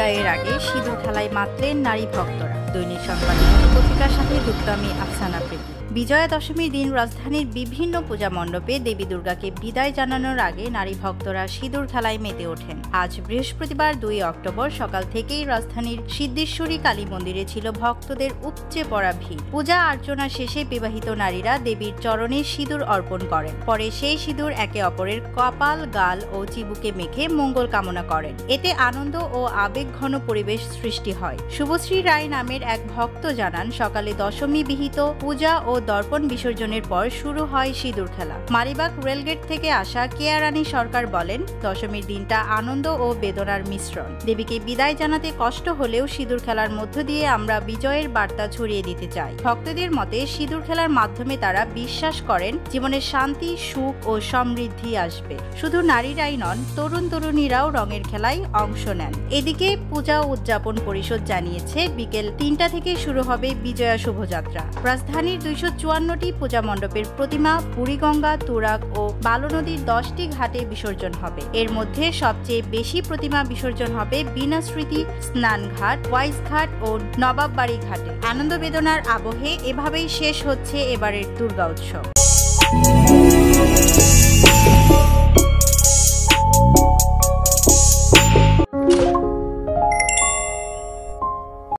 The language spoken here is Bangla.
বিদায়ের আগে সিঁদুর খেলায় মাতলেন নারী ভক্তরা। দৈনিক সংবাদ পত্রিকার সাথে যুক্ত আমি আফসানা প্রীতি। বিজয়া দশমীর দিন রাজধানীর বিভিন্ন পূজা মণ্ডপে দেবী দুর্গাকে বিদায় জানানোর আগে নারী ভক্তরা সিঁদুর খেলায় মেতে ওঠেন। আজ বৃহস্পতিবার 2 অক্টোবর সকাল থেকেই রাজধানীর সিদ্ধেশ্বরী কালী মন্দিরে ছিল ভক্তদের উপচে পড়া ভিড়। পূজা আর্চনা শেষে বিবাহিত নারীরা দেবীর চরণে সিঁদুর অর্পণ করেন। পরে সেই সিঁদুর একে অপরের কপাল, গাল ও চিবুকে মেখে মঙ্গল কামনা করেন। এতে আনন্দ ও আবেগঘন পরিবেশ সৃষ্টি হয়। শুভশ্রী রায় নামের এক ভক্ত জানান, সকালে দশমী বিহিত পূজা ও দর্পণ বিসর্জনের পর শুরু হয় সিঁদুর খেলা। মালিবাগ রেলগেট থেকে আসা কেয়া রানী সরকার বলেন, দশমীর দিনটা আনন্দ ও বেদনার মিশ্রণ। দেবীকে বিদায় জানাতে কষ্ট হলেও সিঁদুর খেলার মধ্য দিয়ে আমরা বিজয়ের বার্তা ছড়িয়ে দিতে চাই। ভক্তদের মতে সিঁদুর খেলার মাধ্যমে তারা বিশ্বাস করেন জীবনে শান্তি, সুখ ও সমৃদ্ধি আসবে। শুধু নারীরাই নন, তরুণ তরুণীরাও রঙের খেলায় অংশ নেন। এদিকে পূজা উদযাপন পরিষদ জানিয়েছে, বিকেল 3টা থেকে শুরু হবে বিজয়া শোভাযাত্রা। রাজধানীর 254টি পূজা মণ্ডপের প্রতিমা বুড়িগঙ্গা, তুরাগ ও বালু নদীর 10টি ঘাটে বিসর্জন হবে। এর মধ্যে সবচেয়ে বেশি প্রতিমা বিসর্জন হবে বীণাস্মৃতি স্নানঘাট, ওয়াইস ঘাট ও নবাববাড়ি ঘাটে। আনন্দ বেদনার আবহে এভাবেই শেষ হচ্ছে এবারের দুর্গা উৎসব।